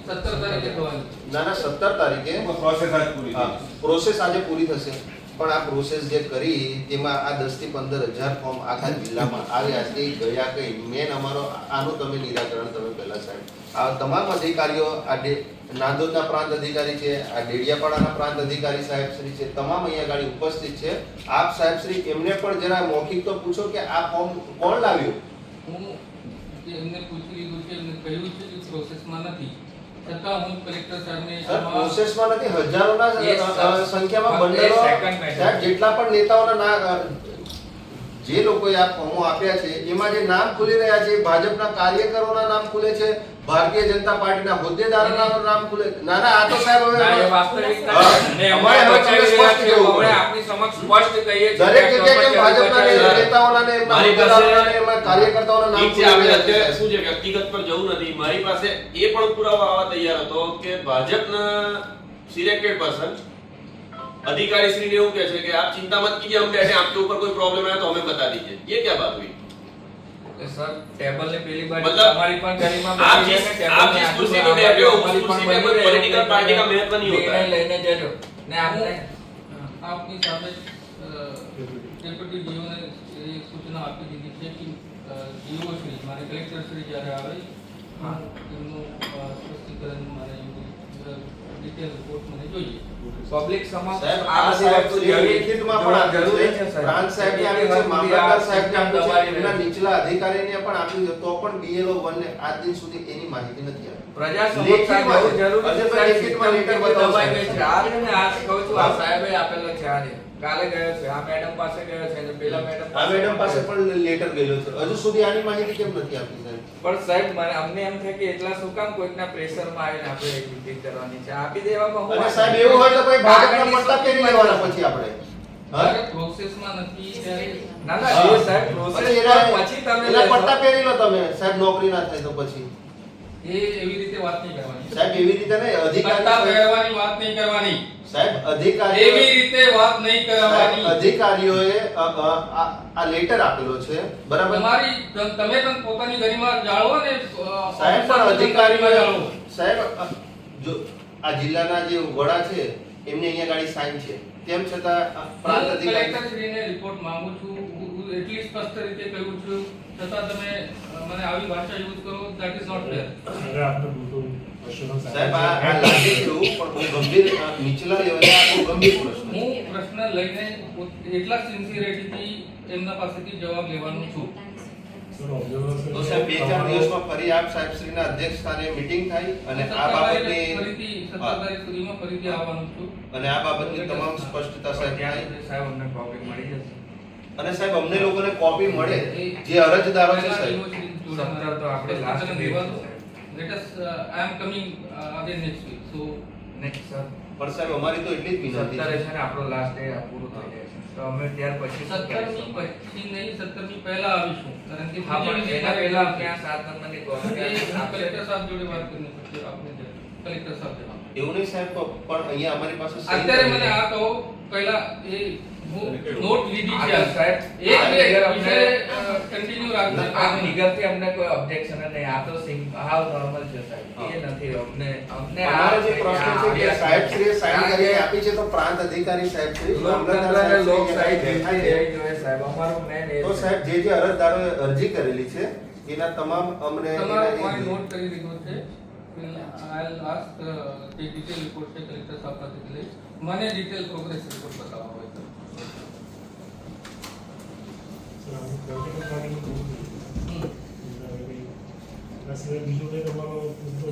17 તારીખે થવાની. ના 17 તારીખે પ્રોસેસ આજે પૂરી થશે, પણ આ પ્રોસેસ જે કરી તેમાં આ 10 થી 15,000 ફોર્મ આખા જિલ્લામાં આવ્યા છે, ગયા કઈ મેન અમારો આનું તમે નિરાકરણ તમે પહેલા સાહેબ આ તમામ અધિકારીઓ નાંદોદના પ્રાંત અધિકારી છે, આ ડેડિયાપાડાના પ્રાંત અધિકારી સાહેબ શ્રી છે, તમામ અહીંયા ગાડી ઉપસ્થિત છે. આપ સાહેબ શ્રી એમને પણ જરા મૌખિક તો પૂછો કે આ ફોર્મ કોણ લાવ્યું. હું એમને પૂછી લીધું છે, એમને કહ્યું છે કે પ્રોસેસમાં નથી, છતાં હું કલેક્ટર સાહેબને સર પ્રોસેસમાં નથી, હજારોના સંખ્યામાં બંડલો સાહેબ જેટલા પણ નેતાઓના જે લોકોએ આ ફોર્મો આપ્યા છે એમાં જે નામ ખુલી રહ્યા છે ભાજપના કાર્યકરોના નામ ખુલે છે, ભારતીય જનતા પાર્ટીના હોદ્દેદારોના નામ ખુલે. ના આ તો સાહેબ હવે વાસ્તવિકતા ને અમારે બચાવી રહ્યા છે, આપણે આપની સમક્ષ સ્પષ્ટ કહીએ છીએ દરેક જગ્યાએ ભાજપના નેતાઓના ને એમના હોદ્દેદારોના ને એમના કાર્યકર્તાઓના નામ ખુલે છે. અત્યારે શું છે વ્યક્તિગત પર જવું નથી, મારી પાસે એ પણ પુરાવો આવવા તૈયાર હતો કે ભાજપના સિલેક્ટેડ પર્સન अधिकारी श्री ने એવું કહે છે કે આપ चिंता मत कीजिए, हम बैठे आपके ऊपर कोई प्रॉब्लम है तो हमें बता दीजिए. ये क्या बात हुई सर? टेबल ने पहली बार मतलब हमारी पर गरिमा आप जिस कुर्सी पे बैठे हो उस कुर्सी पे कोई पॉलिटिकल पार्टी का महत्व नहीं होता है. लेने जाओ ने आपने आपकी सामने डेप्यूटी डीओ ने एक सूचना आपकी दी थी कि डीओ श्री मारे कलेक्टर श्री જ્યારે આવે એમનું સ્પષ્ટીકરણ મારે ડિટેલ રિપોર્ટ મને જોઈએ. પબ્લિક સમક્ષ આ સાહેબ લેખિતમાં પણ જરૂરી છે સાહેબ. પ્રાંત સાહેબને આપી છે, મામલતદાર સાહેબને આપી છે, એમના નીચલા અધિકારીને પણ આપી છે, તો પણ BLO 1 ને આજ દિન સુધી એની માહિતી નથી આપી. પ્રજા સમક્ષ જરૂરી છે. લેખિતમાં લેટર બતાવવાય છે. આ ને આ કહું છું, આ સાહેબે આપેલો છે, આજે કાલે ગયો છે, આ મેડમ પાસે ગયો છે અને પેલા મેડમ પાસે પણ લેટર ગયેલો છે, હજુ સુધી આની માહિતી કેમ નથી આપી સાહેબ? પણ સાહેબ મને અમને એમ થાય કે એટલા શું કામ કોઈકના પ્રેશરમાં આવીને આપણે એક મીટિંગ કરવાની છે, આપી દેવામાં હું. અને સાહેબ એવું હોય તો કોઈ ભાજપના પટ્ટા કેરી લેવાના પછી આપણે પ્રોસેસમાં નથી ત્યારે ના એ સાહેબ પ્રોસેસ પછી તમે પટ્ટા પહેરી લો તમે સાહેબ, નોકરી ના થાય તો પછી એ એવી રીતે વાત નહીં કરવાની સાહેબ. એવી રીતે નહીં, પટ્ટા પહેરવાની વાત નહીં કરવાની સાહેબ. અધિકારીઓ એવી રીતે વાત નહીં કરવાની. અધિકારીઓએ આ લેટર આપેલો છે, બરાબર? તમારી તમે પણ પોતાની ગરિમા જાળવો ને સાહેબ. પણ અધિકારીઓ સાહેબ જો આ જિલ્લાના જે વડા છે એમને અહીંયા ગાડી સાઈન છે, તેમ છતાં પ્રાંત અધિકારી કલેક્ટર શ્રીને રિપોર્ટ માંગુ છું, હું એટલી સ્પષ્ટ રીતે કહું છું, છતાં તમે મને આવી ભાષા યુઝ કરો, ધેટ ઇઝ નોટ ફેર. સાહેબ આ લાગે છે એવું, પણ બહુ ગંભીર નીચલા લેવલે આ બહુ ગંભીર પ્રશ્ન છે. હું પ્રશ્ન લઈને એટલા સિન્સિયરિટીથી એમના પાસેથી જવાબ લેવાનું છું. તો સાહેબ 2-4 દિવસમાં ફરી આપ સાહેબ શ્રીના અધ્યક્ષ સ્થાને મીટિંગ થાય અને આ બાબતની ફરીથી 17 તારીખ સુધીમાં ફરીથી આવવાનું છું અને આ બાબતની તમામ સ્પષ્ટતા સાહેબ થાય. સાહેબ અમને કોપી મળી જશે અને સાહેબ અમને લોકોને કોપી મળે જે અરજદારો છે સાહેબ. 17 તો આપણે લાસ્ટ લેવાનું. Let us I am coming again next week. So next sir. પણ સાહેબ અમારી તો એટલી જ વિનંતી 17 છે ને આપણો લાસ્ટ ડે પૂરો થઈ જાય છે, તો અમે ત્યાર પછી 17 ની પછી નહીં, 17 ની પહેલા આવીશું, કારણ કે એના પહેલા ક્યાં 7 નંબરની કલેક્ટર સાહેબ જોડે વાત કરવી પડશે આપણે, કલેક્ટર સાહેબ જવાબ. એવું નહીં સાહેબ, પણ અહીંયા અમારી પાસે અત્યારે મને આ કહો પહેલા એ નોટ લીધી છે સાહેબ, એક વિષય કન્ટિન્યુ રાખજો. આ નિગરથી અમને કોઈ ઓબ્જેક્શન નહીં, આ તો હાવ નોર્મલ છે સાહેબ, એ નથી અમને અમારો જે પ્રશ્ન છે કે સાહેબ શ્રી સાઈન કરી આપી છે તો પ્રાંત અધિકારી સાહેબ શ્રી મામલતદાર લોક સાહેબ જોઈએ સાહેબ, અમારો મેન એ તો સાહેબ જે અરજદારોએ અરજી કરેલી છે એના તમામ અમને તમારો પોઈન્ટ નોટ કરી દીધો છે. I'll ask the detail report છે કલેક્ટર સાહેબ પાસેથી લઈ, મને ડિટેલ પ્રોગ્રેસ રિપોર્ટ બતાવવા હોય તો.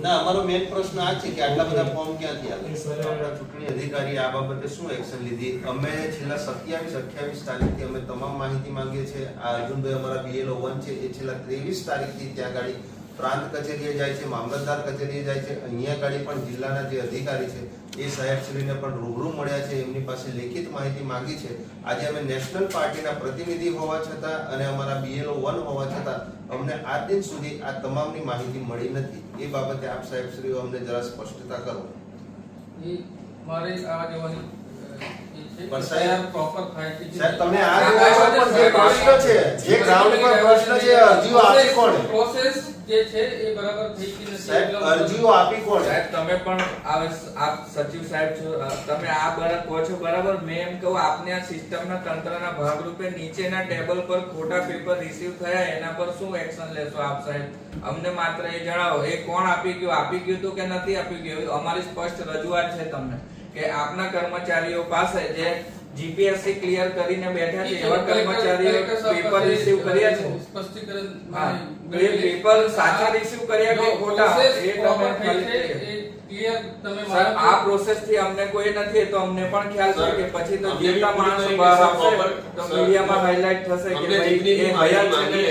ના અમારો મેઇન પ્રશ્ન આ છે કે આટલા બધા ફોર્મ ક્યાંથી આવે? આપણા ચૂંટણી અધિકારી આ બાબતે શું એક્શન લીધી? અમે છેલ્લા 27-28 તારીખથી અમે તમામ માહિતી માંગીએ છીએ. આ અર્જુનભાઈ અમારા BLO 1 છે એ છેલ્લા 23 તારીખથી ત્યાં ગાડી પ્રાંત કચેરીએ જાય છે, મામલતદાર કચેરીએ જાય છે, અહીંયા ગાડી પણ જિલ્લાના જે અધિકારી છે એ સાહેબશ્રીને પણ રૂબરૂ મળ્યા છે, એમની પાસે લેખિત માહિતી માંગી છે. આજે અમે નેશનલ પાર્ટીના પ્રતિનિધિ હોવા છતાં અને અમારા BLO 1 હોવા છતાં અમને આજ દિન સુધી આ તમામની માહિતી મળી નથી. એ બાબતે આપ સાહેબશ્રીઓ અમને જરા સ્પષ્ટતા કરો. એ મારે આ જવાની પણ સાહેબ પ્રોપર થાય છે સાહેબ તમે આ જોવો છો, પણ જે પ્રશ્ન છે, જે ગ્રાઉન્ડ પર પ્રશ્ન છે, અરજીઓ આપી કોણે? પ્રોસેસ જે છે એ બરાબર થઈ ગઈ નથી. સાહેબ એટલે અરજીઓ આપી કોણે? સાહેબ તમે પણ આપ સચિવ સાહેબ છો, તમે આ બરાબર કહો છો બરાબર. મેં એમ કહું આપને આ સિસ્ટમના તંત્રના ભાગરૂપે નીચેના ટેબલ પર ખોટા પેપર રિસીવ થયા એના પર શું એક્શન લેશો આપ સાહેબ? અમને માત્ર એ જણાવો, એ કોણ આપી ગયું તો કે નથી આપી ગયું. અમારી સ્પષ્ટ રજૂઆત છે તમને કે આપના કર્મચારીઓ પાસે જે જીપીએસસી ક્લિયર કરીને બેઠા છે એવા કર્મચારીઓ પેપર રિસીવ કર્યા છે. સ્પષ્ટીકરણ હા, એ પેપર સાચા રિસીવ કર્યા કે ખોટા એ તમે ખાલી ક્લિયર તમે સર આ પ્રોસેસ થી અમને કોઈ નથી તો અમને પણ ખ્યાલ છે કે પછી તો જેટલા માણસો બહાર આવશે તો મીડિયામાં હાઇલાઇટ થશે કે ભાઈ એ હયાત છે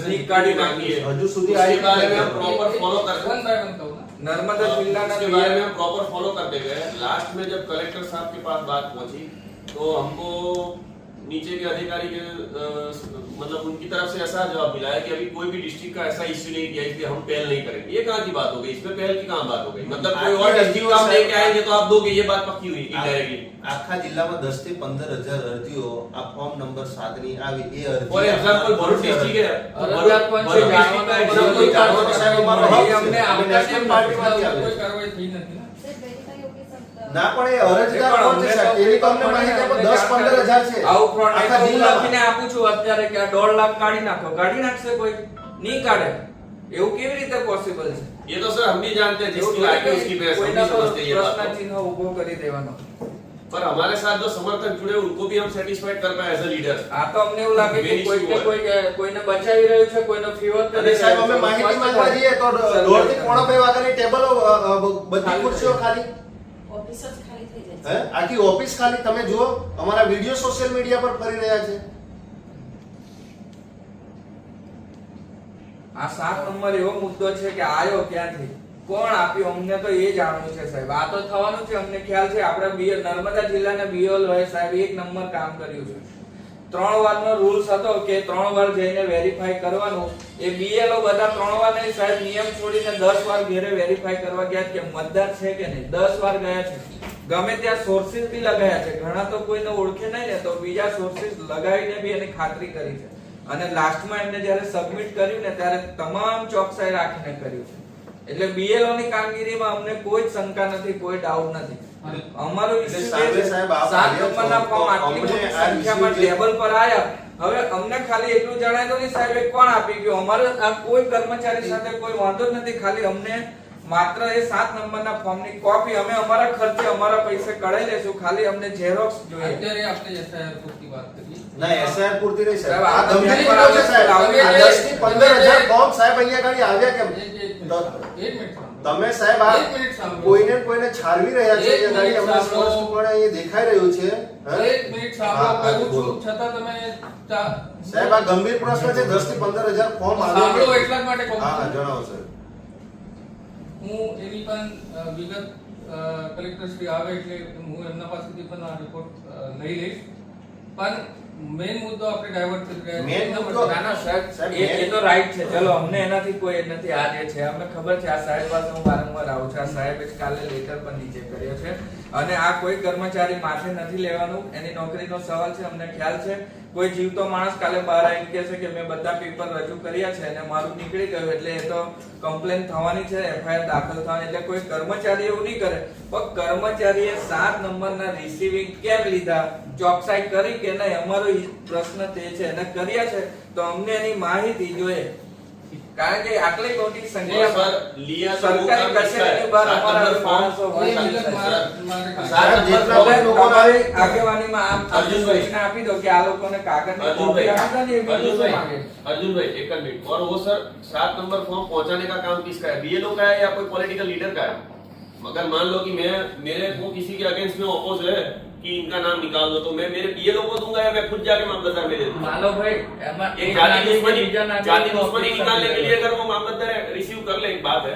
ને કાઢી નાખી. હજુ સુધી उसके बारे में આવી हम प्रॉपर फॉलो करते વન બાય વન કહું ના. નર્મદા જિલ્લાના उसके बारे में हम प्रॉपर फॉलो करते गए. लास्ट में जब कलेक्टर साहब के पास बात पहुंची तो हमको नीचे के अधिकारी के मतलब उनकी तरफ से ऐसा जवाब मिला है कि अभी कोई भी डिस्ट्रिक्ट का ऐसा इश्यू नहीं किया इसलिए हम पहल नहीं करेंगे. ये कहाँ की बात हो गई? इसमें पहल की कहाँ बात हो गई? मतलब कोई और डिस्ट्रिक्ट काम लेके आएंगे तो आप दोगे, ये बात पक्की हुई इनडायरेक्टली. આખા જિલ્લામાં 10 થી 15,000 અરજીઓ આ ફોર્મ નંબર 7 ની આવી. એ અરજી फॉर एग्जांपल भरूच डिस्ट्रिक्ट है, અરજદાર પણ છે, भरूच डिस्ट्रिक्ट का જાણવાનું एग्जांपल જાણવાનું સાહેબ અમારો હક છે. અમને અમે નેશનલ પાર્ટીમાંથી આવે કોઈ છે. કાર્યવાહી થઈ નથી ને. ના પણ એ અરજદાર કોણ છે સાહેબ? એની તો અમને માહિતી આપો. 10-15,000 છે આવું ફ્રોડ આખા હું જિલ્લામાં. લખીને આપું છું અત્યારે કે આ 1.5 લાખ કાઢી નાખો. કાઢી નાખશે કોઈ? નહીં કાઢે. એવું કેવી રીતે પોસિબલ છે? ये तो सर हम भी जानते हैं जिसकी એવું लाइक है उसकी बहस हम भी કોઈના પર समझते हैं ये बात પ્રશ્ન को. ચિહ્ન ઊભો કરી દેવાનો. पर हमारे साथ जो समर्थक जुड़े उनको भी हम सेटिस्फाइड कर पाए एज अ लीडर. આ તો અમને એવું લાગે કે Very કોઈને sure. કોઈને બચાવી રહ્યું છે, કોઈનો ફીવર અને કરી સાહેબ રહ્યું અમે છે. માહિતી માંગવા જઈએ તો 1.5 થી 2.5 વાગ્યાની ટેબલો બધી ખુરશીઓ ખાલી. ઓફિસ જ ખાલી થઈ જાય હે આખી ઓફિસ ખાલી. તમે જુઓ અમારા વિડિયો સોશિયલ મીડિયા પર ફરી રહ્યા છે. આ 7 નંબર એવો મુદ્દો છે કે આયો ક્યાંથી, કોણ આપ્યું, અમને તો એ જાણવું છે સાહેબ. આ તો થવાનું છે, અમને ખ્યાલ છે. આપણા નર્મદા જિલ્લાના બીઓલ હોય સાહેબ, એક નંબર કામ કર્યું છે. 3 વારનો રૂલ્સ હતો કે 3 વાર જઈને વેરીફાઈ કરવાનું. એ બીએલઓ બધા 3 વાર નહીં સાહેબ, નિયમ છોડીને 10 વાર ઘરે વેરીફાઈ કરવા ગયા કે મતદાર છે કે નહીં. 10 વાર ગયા છે. ગમે ત્યાં સોર્સિસ બી લગાયા છે. ઘણા તો કોઈને ઓળખે નહીં ને તો બીજા સોર્સિસ લગાવીને બી એની ખાતરી કરી છે. અને લાસ્ટમાં એમને જ્યારે સબમિટ કર્યું ને ત્યારે તમામ ચોકસાઈ રાખીને કર્યું છે. એટલે બીએલઓ ની કામગીરીમાં અમને કોઈ જ શંકા નથી, કોઈ ડાઉટ નથી. અમારો એટલે issue સાહેબ, એ છે, સાહેબ, આપ 7 આવ્યા છો, નંબરના ફોર્મ તો આટલી અમને મોટી આ સંખ્યામાં issue જે- ટેબલ પર આયા. હવે અમને ખાલી એટલું જણાય તો નહીં સાહેબ એ કોણ આપી ગયું. અમારે આ કોઈ કર્મચારી સાથે કોઈ વાંધો જ નથી. ખાલી અમને માત્ર એ 7 નંબરના ફોર્મની કોપી અમે અમારા ખર્ચે અમારા પૈસે કઢાઈ લેશું. ખાલી અમને ઝેરોક્સ જોઈએ. અત્યારે આપણે એફઆઈઆર પૂરતી વાત કરીએ. ના એસઆર પૂરતી નહીં સાહેબ. સાહેબ, આ ગંભીર તમે મુદ્દો છે સાહેબ. આ તમે 10 થી 15,000 ફોર્મ સાહેબ અહીંયા ગાડી આવ્યા કેમ? એક મિનિટ તો એક મિનિટ સાંભળો. તમે સાહેબ આ એક મિનિટ સાંભળો. કોઈને છારવી રહ્યા છો. એક અહીંયા ગાડી મિનિટ અમને સાંભળો. સ્પષ્ટપણે અહીં દેખાઈ રહ્યું છે. હે? એક મિનિટ સાંભળો હા, હા, કરું બોલો. છું છતાં તમે સાહેબ આ ગંભીર પ્રશ્ન છે. 10 થી 15,000 ફોર્મ સાંભળો આવ્યા એટલા જ માટે કહું હા હા છું. જણાવો સાહેબ. હું એની પણ વિગત કલેક્ટર શ્રી આવે એટલે હું એમના પાસેથી પણ આ રિપોર્ટ લઈ લઈશ. પણ મેઇન મુદ્દો આપણે ડાયવર્ટ કરી રહ્યા Main છીએ. મુદ્દો- ના ના સાહેબ, સાહેબ, એ તો રાઈટ છે. ચલો અમને એનાથી કોઈ એ નથી. આ જે છે અમને ખબર છે. આ સાહેબ પાસે હું વારંવાર આવું છું. આ સાહેબે જ કાલે લેટર પણ નીચે કર્યો છે. અને આ કોઈ કર્મચારી માથે નથી લેવાનું. એની નોકરીનો સવાલ છે, અમને ખ્યાલ છે. કોઈ જીવતો માણસ કાલે બહાર આવીને કહે છે કે મેં બધા પેપર રજૂ કર્યા છે અને મારું નીકળી ગયું એટલે એ તો કમ્પ્લેન થવાની છે, એફઆઈઆર દાખલ થવાની. એટલે કોઈ કર્મચારી એવું નહીં કરે. પણ કર્મચારીએ 7 નંબરના રિસીવિંગ કેમ લીધા, ચોકસાઈ કરી કે નહીં, અમારો પ્રશ્ન તે છે. અને કર્યા છે તો અમને એની માહિતી જોઈએ. કારણ કે આટલી મોટી तो સંખ્યામાં सर लिया तो वो સરકારી काम किसका है? કચેરીની બહાર 7 અમારા नंबर फॉर्म માણસો હોય એ છે. વિગત મારે સાહેબ, ખાલી- જેટલા હવે પણ લોકો તમારી આગેવાનીમાં આપ અર્જુનભાઈ. સૂચના આપી દો કે આ લોકોને કાગળની अर्जुन કોપી भाई આપી દો ને એ બીજું શું માંગે? अर्जुन भाई एक मिनट. और वो सर 7 नंबर फॉर्म पहुंचाने का काम किसका है? बीएलओ का है या कोई पॉलिटिकल लीडर का है? अगर मान लो कि मेरे को किसी के अगेंस्ट में ऑपोज है कि इनका नाम निकाल दो तो मैं मेरे बीएलओ को दूंगा या मैं खुद जाके मामलतदार में दे दूंगा? માનો ભાઈ એમાં एक એક जाति નાગરિકે दुश्मनी બીજા નાગરિકને जाति दुश्मनी ઓફિસ निकालने के આપી लिए अगर वो मामलतदार रिसीव कर ले एक बात है.